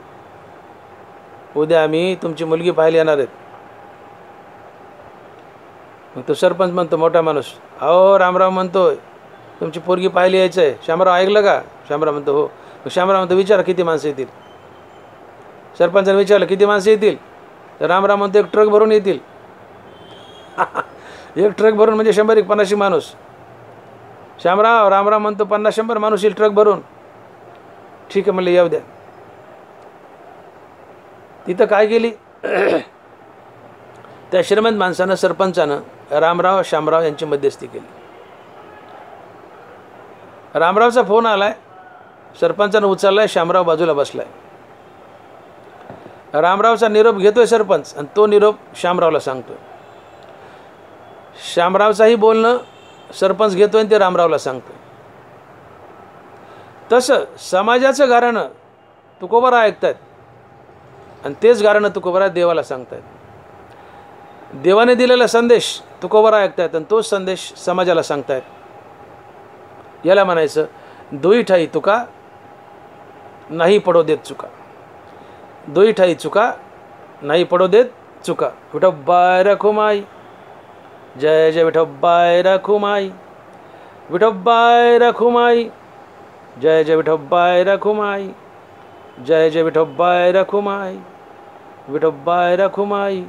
उद्या आम्ही तुमची मुलगी पाहायला येणार आहेत. मग तो सरपंच म्हणतो, मोठा माणूस, अहो रामराव म्हणतोय तुमची पोरगी पाहायला यायचं आहे. श्यामराव ऐकलं का? श्यामराव म्हणतो हो. मग श्यामराव म्हणतो, विचारा किती माणसं येतील. सरपंचाने विचारलं किती माणसं येतील. तर रामराव म्हणतो, एक ट्रक भरून येतील. एक ट्रक भरून म्हणजे 100-150 माणूस. रामराव म्हणतो 50-100 माणूस येईल ट्रक भरून. ठीक आहे म्हणलं, येऊ द्या. तिथं काय केली त्या श्रीमंत माणसानं, सरपंचानं रामराव श्यामराव यांची मध्यस्थी केली. रामरावचा फोन आलाय, सरपंचानं उचललाय, श्यामराव बाजूला बसलाय. रामरावचा निरोप घेतोय सरपंच आणि तो निरोप श्यामरावला सांगतोय. श्यामरावचाही बोलणं सरपंच घेतोय आणि ते रामरावला सांगतोय. तसं समाजाचं गारणं तुकोबरा ऐकतायत आणि तेच गारणं तुकोबरा देवाला सांगतायत. देवाने दिलेला संदेश तुकोबरा ऐकतायत आणि तोच संदेश समाजाला सांगतायत. याला म्हणायचं दोई ठाई तुका नाही पडो देत चुका. दोई ठाई चुका नाही पडो देत चुका. विठोबाय रखुमाई, जय जय विठोबाय रखुमाई, विठोबाय रखुमाई, जय जय विठोबाय रखुमाई, जय जय विठोबाय रखुमाई, विठोबाय रखुमाई.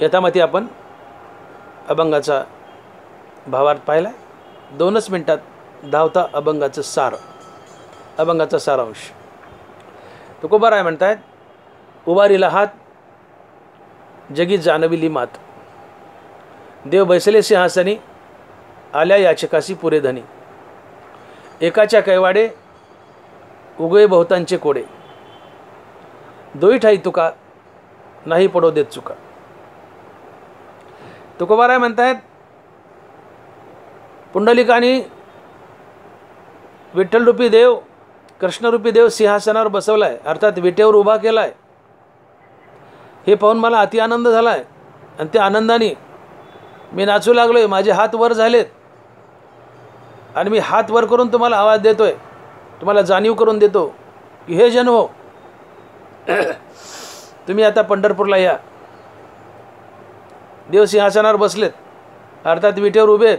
यथामती आपण अभंगाचा भावार्थ पाहिला. 2च मिनिटात धावता अभंगाचं सार, अभंगाचा सारांश. तुकोबाराय म्हणतायत, उभारीला हात जगी जानविली मात. देव बैसले सिंहासनी आल्या याचकासी पुरे धनी. एकाच्या कैवाडे उगवे बहुतांचे कोडे. दोई ठाई तुका नाही पडो देत चुका. तुकोबाराय म्हणतायत, पुंडलिकानी विठ्ठलरूपी देव, कृष्णरूपी देव सिंहासनावर बसवलाय, अर्थात विटेवर उभा केलाय. हे पाहून मला अति आनंद झालाय आणि त्या आनंदाने मी नाचू लागलोय. माझे हात वर झालेत आणि मी हात वर करून तुम्हाला आवाज देतोय, तुम्हाला जाणीव करून देतो की हे जन हो, तुम्ही आता पंढरपूरला या. देव सिंहासनावर बसलेत, अर्थात विटेवर उभे आहेत.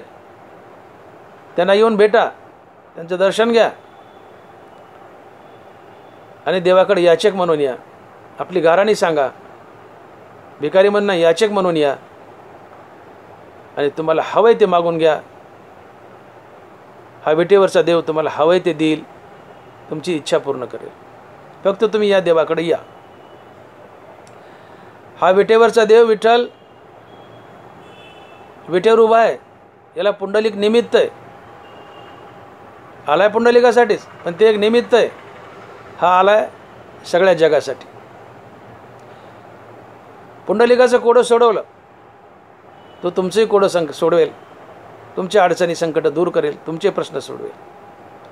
त्यांना येऊन भेटा, त्यांचं दर्शन घ्या आणि देवाकडे याचक म्हणून या. आपली गाराणी सांगा, भिकारी म्हणून याचक म्हणून या आणि तुम्हाला हवंय ते मागून घ्या. हा विटेवरचा देव तुम्हाला हवंय ते देईल, तुमची इच्छा पूर्ण करेल. फक्त तुम्ही या देवाकडे या. हा विटेवरचा देव विठ्ठल विटेवर उभा आहे, याला पुंडलिक निमित्त आहे. आलाय पुंडलिकासाठीच, पण ते एक निमित्त आहे. हा आलाय सगळ्या जगासाठी. पुंडलिकाचं कोडं सोडवलं, तो तुमचंही कोडं सोडवेल, तुमच्या अडचणी संकट दूर करेल, तुमचे प्रश्न सोडवेल.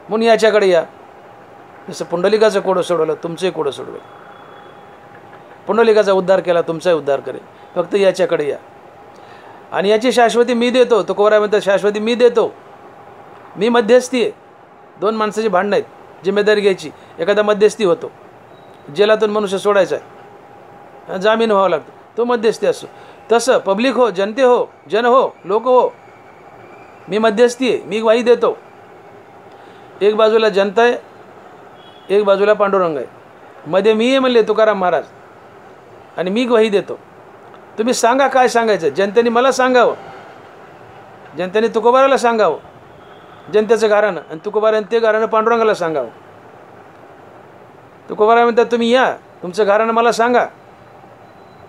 म्हणून याच्याकडे या. जसं पुंडलिकाचं कोडं सोडवलं, तुमचंही कोडं सोडवेल. पुंडलिकाचा उद्धार केला, तुमचाही उद्धार करेल. फक्त याच्याकडे या. आणि याची शाश्वती मी देतो. तुकोबाराय म्हणतात शाश्वती मी देतो. मी मध्यस्थी आहे. दोन माणसाची भांडणं आहेत, जिम्मेदारी घ्यायची. एखादा मध्यस्थी होतो, जेलातून मनुष्य सोडायचा आहे, जामीन व्हावं लागतं, तो मध्यस्थी असतो. तसं पब्लिक हो, जनते हो, जन हो, लोक हो, मी मध्यस्थी आहे. मी ग्वाही देतो. एक बाजूला जनता आहे, एक बाजूला पांडुरंग आहे, मध्ये मी आहे म्हणले तुकाराम महाराज. आणि मी ग्वाही देतो. तुम्ही सांगा काय सांगायचं. जनतेने मला सांगावं, जनतेने तुकोबाराला सांगावं, जनतेचं गारानं. आणि तुकोबाराने ते गारानं पांडुरंगाला सांगावं. तुकोबाराय म्हणतात तुम्ही या, तुमचं गारानं मला सांगा,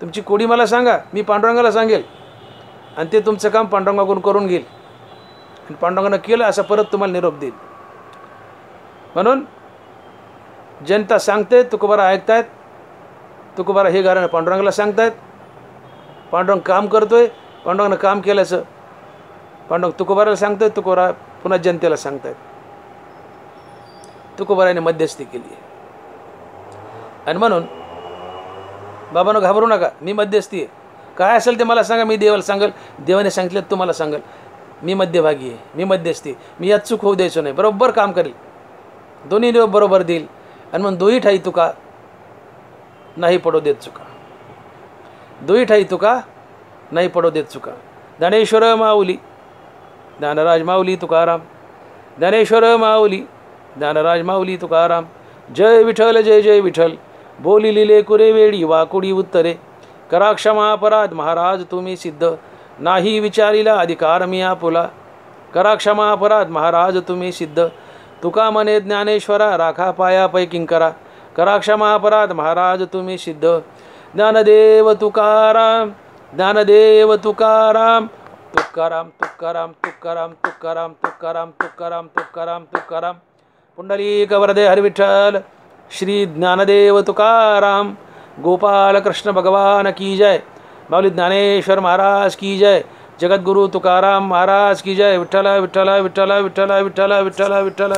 तुमची कोडी मला सांगा, मी पांडुरंगाला सांगेल. आणि ते तुमचं काम पांडुरंगाकडून करून घेईल. आणि पांडुरंगानं केलं असं परत तुम्हाला निरोप देईल. म्हणून जनता सांगते, तुकोबारा ऐकतायत. तुकोबारा हे गारानं पांडुरंगाला सांगतायत. पांडुरंग काम करतोय, पांडुरंगानं काम केल्याचं पांडुरंग तुकोबाराला सांगतोय, तुकोबारा पुन्हा जनतेला सांगतायत. तुकोबाराने मध्यस्थी केली आहे. आणि म्हणून बाबांनो घाबरू नका, मी मध्यस्थी आहे. काय असेल ते मला सांगा, मी देवाला सांगेल. देवाने सांगितलं तुम्हाला सांगेल. मी मध्यभागी आहे, मी मध्यस्थी. मी यात चूक होऊ द्यायचो नाही, बरोबर काम करेल, दोन्ही निरोप बरोबर देईल. आणि मग दोही ठाई तुका नाही पडो देत चुका. दोही ठाई तुका नाही पडो देत चुका. ज्ञानेश्वर माऊली ज्ञानराज माऊली तुकाराम. ज्ञानेश्वर माऊली ज्ञानराज माऊली तुकाराम. जय विठ्ठल जय जय विठ्ठल. बोली लिले कुरे वेळी वाकुडी उत्तरे. करा क्षमा अपराध महाराज तुम्ही सिद्ध. नाही विचारिला अधिकार मी आपुला. करा क्षमा अपराध महाराज तुम्ही सिद्ध. तुका म्हणे ज्ञानेश्वरा राखा पायापै किंकरा. करा क्षमा अपराध महाराज तुम्ही सिद्ध. ज्ञानदेव तुकाराम ज्ञानदेव तुकाराम. तुकाराम तुकाराम तुकाराम तुकाराम तुकाराम तुकाराम तुकाराम तुकाराम. पुंडलिक वरदे हरिविठ्ठल. श्री ज्ञानदेव तुकाराम. गोपाल कृष्ण भगवान की जय. माऊली ज्ञानेश्वर महाराज की जय. जगद्गुरु तुकाराम महाराज की जय. विठ्ठल विठ्ठल विठ्ठल विठ्ठल विठ्ठल विठ्ठल विठ्ठल.